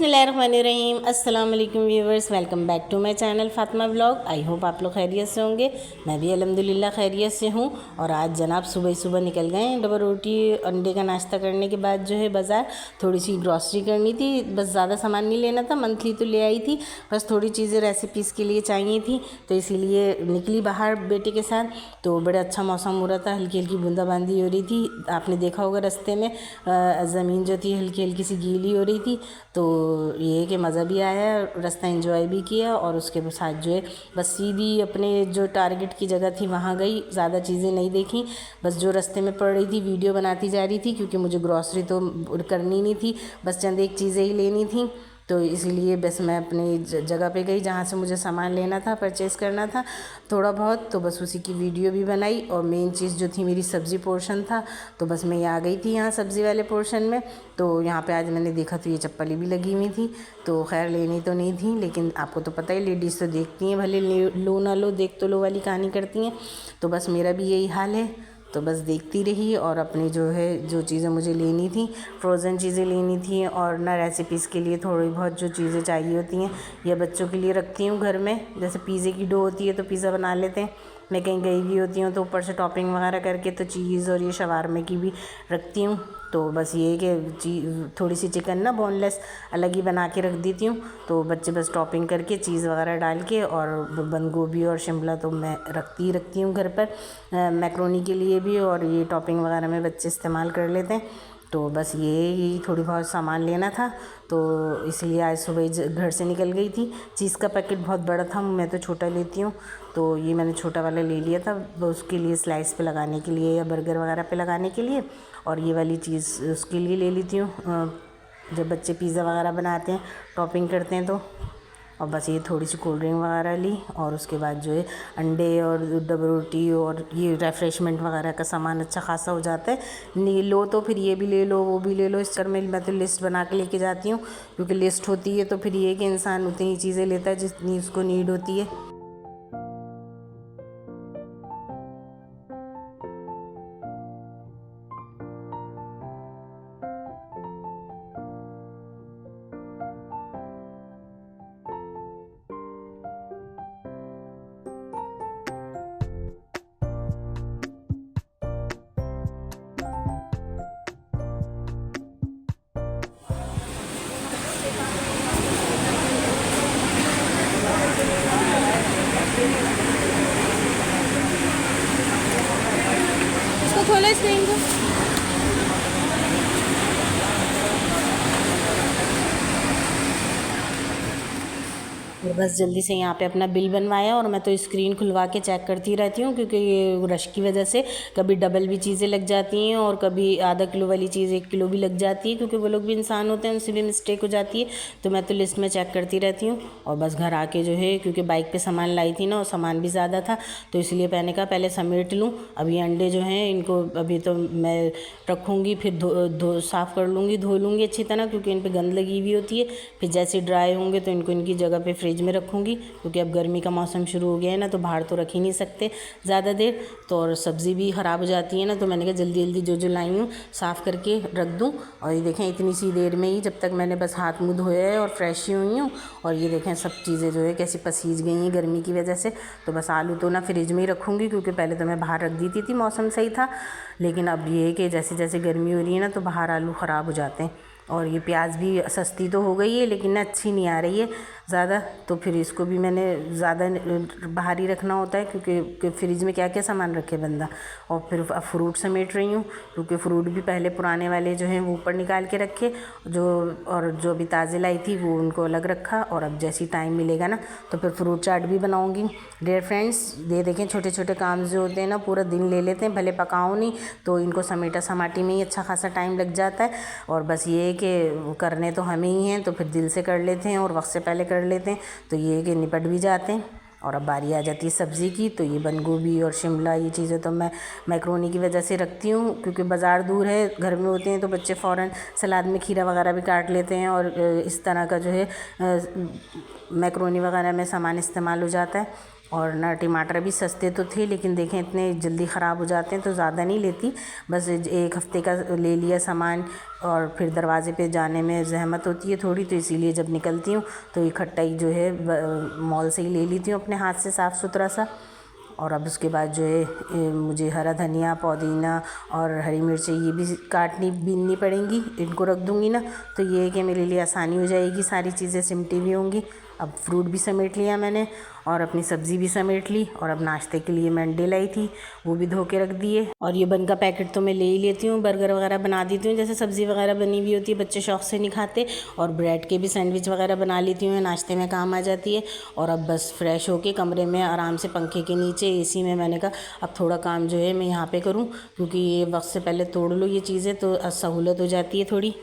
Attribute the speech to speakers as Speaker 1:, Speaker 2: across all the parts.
Speaker 1: बिस्मिल्लाहिर्रहमानिर्रहीम। अस्सलाम वालेकुम viewers, welcome back to my channel Fatima vlog. I hope आप लोग खैरियत से होंगे। मैं भी अल्हम्दुलिल्लाह खैरियत से हूँ। और आज जनाब सुबह सुबह निकल गए हैं डबल रोटी अंडे का नाश्ता करने के बाद जो है बाज़ार थोड़ी सी ग्रॉसरी करनी थी। बस ज़्यादा सामान नहीं लेना था, मंथली तो ले आई थी, बस थोड़ी चीज़ें रेसिपीज़ के लिए चाहिए थी, तो इसीलिए निकली बाहर बेटे के साथ। तो बड़ा अच्छा मौसम हो रहा था, हल्की हल्की बूंदाबांदी हो रही थी। आपने देखा होगा रास्ते में ज़मीन जो थी हल्की हल्की सी गीली हो रही थी, तो ये है कि मज़ा भी आया, रास्ता एंजॉय भी किया। और उसके साथ जो है बस सीधी अपने जो टारगेट की जगह थी वहाँ गई, ज़्यादा चीज़ें नहीं देखी, बस जो रास्ते में पड़ रही थी वीडियो बनाती जा रही थी, क्योंकि मुझे ग्रॉसरी तो करनी नहीं थी, बस चंद एक चीज़ें ही लेनी थी। तो इसीलिए बस मैं अपनी जगह पे गई जहाँ से मुझे सामान लेना था, परचेज़ करना था थोड़ा बहुत, तो बस उसी की वीडियो भी बनाई। और मेन चीज़ जो थी मेरी सब्ज़ी पोर्शन था, तो बस मैं आ गई थी यहाँ सब्ज़ी वाले पोर्शन में। तो यहाँ पे आज मैंने देखा तो ये चप्पलें भी लगी हुई थी, तो खैर लेनी तो नहीं थी, लेकिन आपको तो पता ही लेडीज़ तो देखती हैं, भले लो ना लो, देख तो लो वाली कहानी करती हैं। तो बस मेरा भी यही हाल है, तो बस देखती रही। और अपनी जो है जो चीज़ें मुझे लेनी थी, फ्रोज़न चीज़ें लेनी थी, और ना रेसिपीज़ के लिए थोड़ी बहुत जो चीज़ें चाहिए होती हैं या बच्चों के लिए रखती हूँ घर में। जैसे पिज़्ज़े की डो होती है तो पिज़्ज़ा बना लेते हैं, मैं कहीं गई भी होती हूँ तो ऊपर से टॉपिंग वगैरह करके तो चीज़ और ये शवारमे की भी रखती हूँ। तो बस ये कि थोड़ी सी चिकन ना बोनलेस अलग ही बना के रख देती हूँ, तो बच्चे बस टॉपिंग करके चीज़ वगैरह डाल के, और बंद गोभी और शिमला तो मैं रखती हूँ घर पर मैक्रोनी के लिए भी, और ये टॉपिंग वगैरह में बच्चे इस्तेमाल कर लेते हैं। तो बस ये थोड़ी बहुत सामान लेना था, तो इसलिए आज सुबह घर से निकल गई थी। चीज़ का पैकेट बहुत बड़ा था, मैं तो छोटा लेती हूँ, तो ये मैंने छोटा वाला ले लिया था उसके लिए, स्लाइस पे लगाने के लिए या बर्गर वगैरह पे लगाने के लिए। और ये वाली चीज़ उसके लिए ले लेती हूँ जब बच्चे पिज़्ज़ा वगैरह बनाते हैं, टॉपिंग करते हैं तो। और बस ये थोड़ी सी कोल्ड ड्रिंक वगैरह ली, और उसके बाद जो है अंडे और डबल रोटी और ये रेफ़्रेशमेंट वगैरह का सामान अच्छा खासा हो जाता है। नहीं लो तो फिर ये भी ले लो वो भी ले लो, इस कर में मैं तो लिस्ट बना के लेके जाती हूँ, क्योंकि लिस्ट होती है तो फिर ये कि इंसान उतनी ही चीज़ें लेता है जितनी उसको नीड होती है। इसको खोलो, स्क्रीन को। और बस जल्दी से यहाँ पे अपना बिल बनवाया, और मैं तो स्क्रीन खुलवा के चेक करती रहती हूँ, क्योंकि ये रश की वजह से कभी डबल भी चीज़ें लग जाती हैं, और कभी आधा किलो वाली चीज़ 1 किलो भी लग जाती है, क्योंकि वो लोग भी इंसान होते हैं, उनसे भी मिस्टेक हो जाती है। तो मैं तो लिस्ट में चेक करती रहती हूँ। और बस घर आके जो है, क्योंकि बाइक पर सामान लाई थी ना, और सामान भी ज़्यादा था, तो इसलिए मैंने कहा पहले समेट लूँ। अभी अंडे जो हैं इनको अभी तो मैं रखूँगी, फिर धो साफ़ कर लूँगी, धो लूँगी अच्छी तरह, क्योंकि इन पर गंद लगी हुई होती है। फिर जैसे ड्राई होंगे तो इनको इनकी जगह पे फ्रिज में रखूँगी, क्योंकि अब गर्मी का मौसम शुरू हो गया है ना, तो बाहर तो रख ही नहीं सकते ज़्यादा देर, तो और सब्ज़ी भी ख़राब हो जाती है ना, तो मैंने कहा जल्दी जल्दी जो लाई हूँ साफ़ करके रख दूँ। और ये देखें इतनी सी देर में ही, जब तक मैंने बस हाथ मुँह धोया है और फ्रेश ही हुई हूँ, और ये देखें सब चीज़ें जो है कैसी पसीज गई हैं गर्मी की वजह से। तो बस आलू तो ना फ्रिज में ही रखूँगी, क्योंकि पहले तो मैं बाहर रख देती थी, मौसम सही था, लेकिन अब ये है कि जैसे जैसे गर्मी हो रही है ना, तो बाहर आलू ख़राब हो जाते हैं। और ये प्याज भी सस्ती तो हो गई है, लेकिन ना अच्छी नहीं आ रही है ज़्यादा, तो फिर इसको भी मैंने ज़्यादा बाहर ही रखना होता है, क्योंकि फ्रिज में क्या क्या सामान रखे बंदा। और फिर फ्रूट समेट रही हूँ, क्योंकि फ्रूट भी पहले पुराने वाले जो हैं वो ऊपर निकाल के रखे, और जो भी ताज़े लाई थी वो उनको अलग रखा। और अब जैसी टाइम मिलेगा ना तो फिर फ्रूट चाट भी बनाऊँगी। डियर फ्रेंड्स, ये देखें छोटे छोटे काम जो होते हैं ना पूरा दिन ले लेते हैं, भले पकाओ नहीं तो इनको समेटा समाटी में ही अच्छा खासा टाइम लग जाता है। और बस ये कि करने तो हमें ही हैं, तो फिर दिल से कर लेते हैं और वक्त से पहले कर लेते हैं, तो ये कि निपट भी जाते हैं। और अब बारी आ जाती है सब्ज़ी की, तो ये बंद गोभी और शिमला ये चीज़ें तो मैं मैक्रोनी की वजह से रखती हूँ, क्योंकि बाज़ार दूर है, घर में होते हैं तो बच्चे फ़ौरन सलाद में खीरा वगैरह भी काट लेते हैं, और इस तरह का जो है मैक्रोनी वगैरह में सामान इस्तेमाल हो जाता है। और ना टमाटर भी सस्ते तो थे, लेकिन देखें इतने जल्दी ख़राब हो जाते हैं तो ज़्यादा नहीं लेती, बस 1 हफ़्ते का ले लिया सामान। और फिर दरवाज़े पे जाने में ज़हमत होती है थोड़ी, तो इसीलिए जब निकलती हूँ तो इकट्ठा ही जो है मॉल से ही ले लेती हूँ अपने हाथ से साफ़ सुथरा सा। और अब उसके बाद जो है मुझे हरा धनिया, पुदीना और हरी मिर्ची ये भी काटनी बीननी पड़ेंगी, इनको रख दूँगी ना, तो ये है कि मेरे लिए आसानी हो जाएगी, सारी चीज़ें सिमटी भी होंगी। अब फ्रूट भी समेट लिया मैंने और अपनी सब्ज़ी भी समेट ली, और अब नाश्ते के लिए मैं अंडे लाई थी, वो भी धो के रख दिए। और ये बन का पैकेट तो मैं ले ही लेती हूँ, बर्गर वगैरह बना देती हूँ, जैसे सब्ज़ी वगैरह बनी हुई होती है, बच्चे शौक़ से नहीं खाते। और ब्रेड के भी सैंडविच वगैरह बना लेती हूँ, नाश्ते में काम आ जाती है। और अब बस फ्रेश होके कमरे में आराम से पंखे के नीचे AC में, मैंने कहा अब थोड़ा काम जो है मैं यहाँ पे करूँ, क्योंकि ये वक्त से पहले तोड़ लो ये चीज़ें तो सहूलत हो जाती है थोड़ी।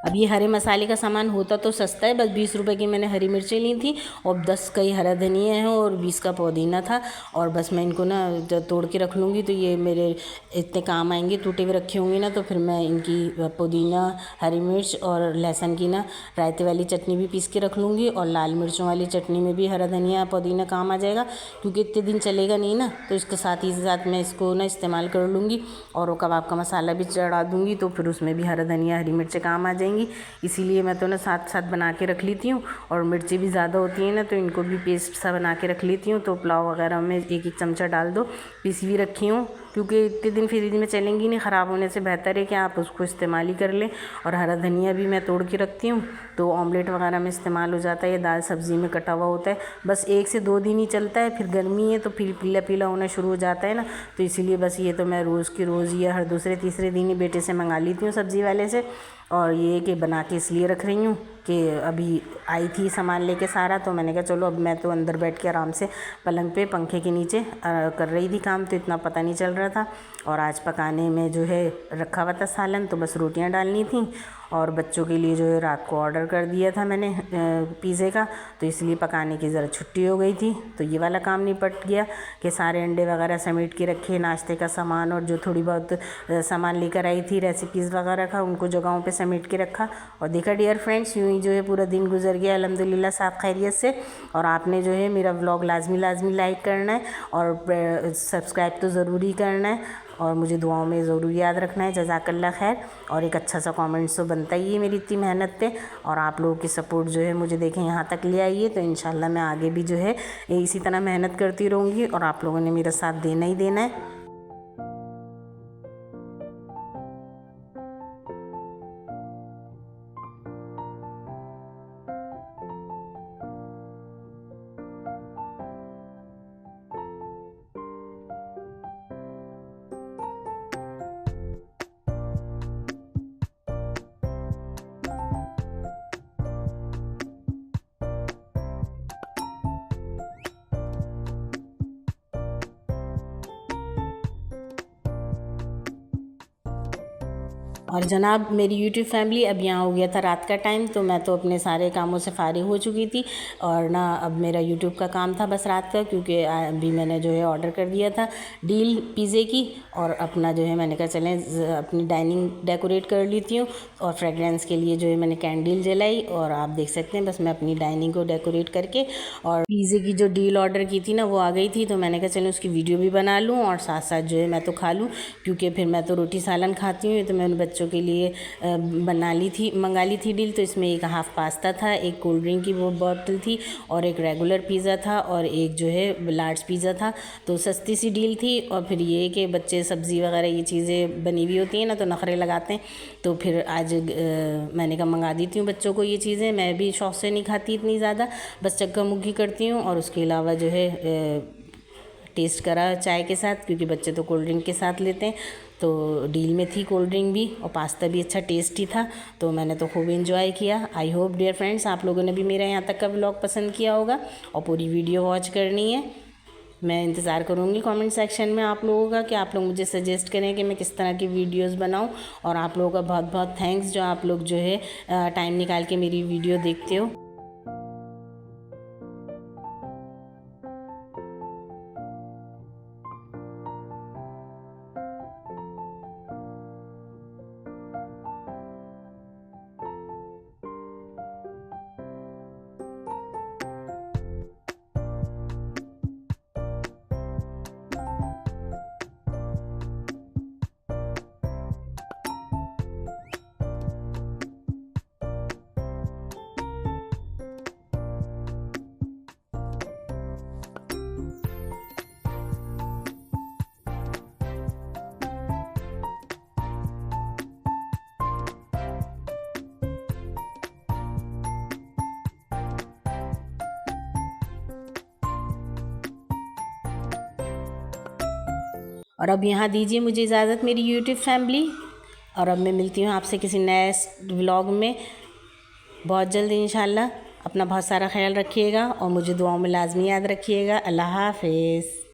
Speaker 1: अब ये हरे मसाले का सामान होता तो सस्ता है, बस 20 रुपए की मैंने हरी मिर्चें ली थी और 10 कई हरा धनिया है और 20 का पुदीना था। और बस मैं इनको ना जब तोड़ के रख लूँगी तो ये मेरे इतने काम आएंगे, टूटे हुए रखे होंगे ना, तो फिर मैं इनकी पुदीना, हरी मिर्च और लहसुन की ना रायते वाली चटनी भी पीस के रख लूँगी। और लाल मिर्चों वाली चटनी में भी हरा धनिया पुदीना काम आ जाएगा, क्योंकि इतने दिन चलेगा नहीं ना, तो इसके साथ ही साथ मैं इसको ना इस्तेमाल कर लूँगी। और वो कबाब का मसाला भी चढ़ा दूँगी, तो फिर उसमें भी हरा धनिया, हरी मिर्च काम आ जाएंगी। इसीलिए मैं तो ना साथ साथ बना के रख लेती हूँ। और मिर्ची भी ज़्यादा होती है ना, तो इनको भी पेस्ट सा बना के रख लेती हूँ, तो पुलाव वगैरह में 1-1 चमचा डाल दो। पीसी भी रखी हूँ, क्योंकि इतने दिन फ्रिज में चलेंगी नहीं, ख़राब होने से बेहतर है कि आप उसको इस्तेमाल ही कर लें। और हरा धनिया भी मैं तोड़ के रखती हूँ, तो ऑमलेट वगैरह में इस्तेमाल हो जाता है, ये दाल सब्ज़ी में कटा हुआ होता है। बस 1 से 2 दिन ही चलता है, फिर गर्मी है तो फिर पीला पीला होना शुरू हो जाता है ना, तो इसीलिए बस ये तो मैं रोज़ की रोज़ या हर दूसरे तीसरे दिन ही बेटे से मंगा लेती हूँ सब्ज़ी वाले से। और ये कि बना के इसलिए रख रही हूँ कि अभी आई थी सामान लेके सारा, तो मैंने कहा चलो अब मैं तो अंदर बैठ के आराम से पलंग पे पंखे के नीचे कर रही थी काम, तो इतना पता नहीं चल रहा था। और आज पकाने में जो है रखा हुआ था सालन, तो बस रोटियां डालनी थी। और बच्चों के लिए जो है रात को ऑर्डर कर दिया था मैंने पिज़्ज़े का, तो इसलिए पकाने की ज़रा छुट्टी हो गई थी, तो ये वाला काम निपट गया कि सारे अंडे वगैरह समेट के रखे, नाश्ते का सामान और जो थोड़ी बहुत सामान लेकर आई थी रेसिपीज़ वगैरह का, उनको जगहों पे समेट के रखा। और देखा डियर फ्रेंड्स, यूँ ही जो है पूरा दिन गुजर गया अल्हम्दुलिल्लाह साफ़ खैरियत से। और आपने जो है मेरा व्लॉग लाजमी लाइक करना है और सब्सक्राइब तो ज़रूरी करना है, और मुझे दुआओं में ज़रूर याद रखना है। जज़ाकल्लाह खैर। और एक अच्छा सा कमेंट्स तो बनता ही है मेरी इतनी मेहनत पे, और आप लोगों की सपोर्ट जो है मुझे देखें यहाँ तक ले आई है, तो इंशाल्लाह मैं आगे भी जो है इसी तरह मेहनत करती रहूँगी, और आप लोगों ने मेरा साथ देना ही देना है। और जनाब मेरी यूट्यूब फैमिली, अब यहाँ हो गया था रात का टाइम, तो मैं तो अपने सारे कामों से फारिग हो चुकी थी। और ना अब मेरा यूट्यूब का काम था बस रात का, क्योंकि अभी मैंने जो है ऑर्डर कर दिया था डील पिज़्ज़े की। और अपना जो है मैंने कहा चलें अपनी डाइनिंग डेकोरेट कर लेती हूँ। और फ्रेगरेंस के लिए जो है मैंने कैंडल जलाई, और आप देख सकते हैं बस मैं अपनी डाइनिंग को डेकोरेट करके। और पिज़्ज़े की जो डील ऑर्डर की थी ना वो आ गई थी, तो मैंने कहा चलो उसकी वीडियो भी बना लूँ और साथ साथ जो है मैं तो खा लूँ, क्योंकि फिर मैं तो रोटी सालन खाती हूँ, तो मैं उन बच्चों बच्चों के लिए मंगा ली थी डील। तो इसमें एक हाफ़ पास्ता था, एक कोल्ड ड्रिंक की वो बॉटल थी और एक रेगुलर पिज़्ज़ा था और एक जो है लार्ज पिज़्ज़ा था। तो सस्ती सी डील थी। और फिर ये कि बच्चे सब्ज़ी वगैरह ये चीज़ें बनी हुई होती हैं ना तो नखरे लगाते हैं, तो फिर आज मैंने कहा मंगा देती हूँ बच्चों को ये चीज़ें। मैं भी शौक़ से नहीं खाती इतनी ज़्यादा, बस चक्का मुक्की करती हूँ। और उसके अलावा जो है टेस्ट करा चाय के साथ, क्योंकि बच्चे तो कोल्ड ड्रिंक के साथ लेते हैं। तो डील में थी कोल्ड ड्रिंक भी और पास्ता भी अच्छा टेस्टी था, तो मैंने तो खूब एंजॉय किया। आई होप डियर फ्रेंड्स आप लोगों ने भी मेरा यहाँ तक का व्लॉग पसंद किया होगा और पूरी वीडियो वॉच करनी है। मैं इंतज़ार करूँगी कमेंट सेक्शन में आप लोगों का कि आप लोग मुझे सजेस्ट करें कि मैं किस तरह की वीडियोस बनाऊं। और आप लोगों का बहुत बहुत थैंक्स जो आप लोग जो है टाइम निकाल के मेरी वीडियो देखते हो। और अब यहाँ दीजिए मुझे इजाज़त मेरी यूट्यूब फैमिली, और अब मैं मिलती हूँ आपसे किसी नेक्स्ट व्लॉग में बहुत जल्द इंशाल्लाह। अपना बहुत सारा ख्याल रखिएगा और मुझे दुआओं में लाजमी याद रखिएगा। अल्लाह हाफ़िज़।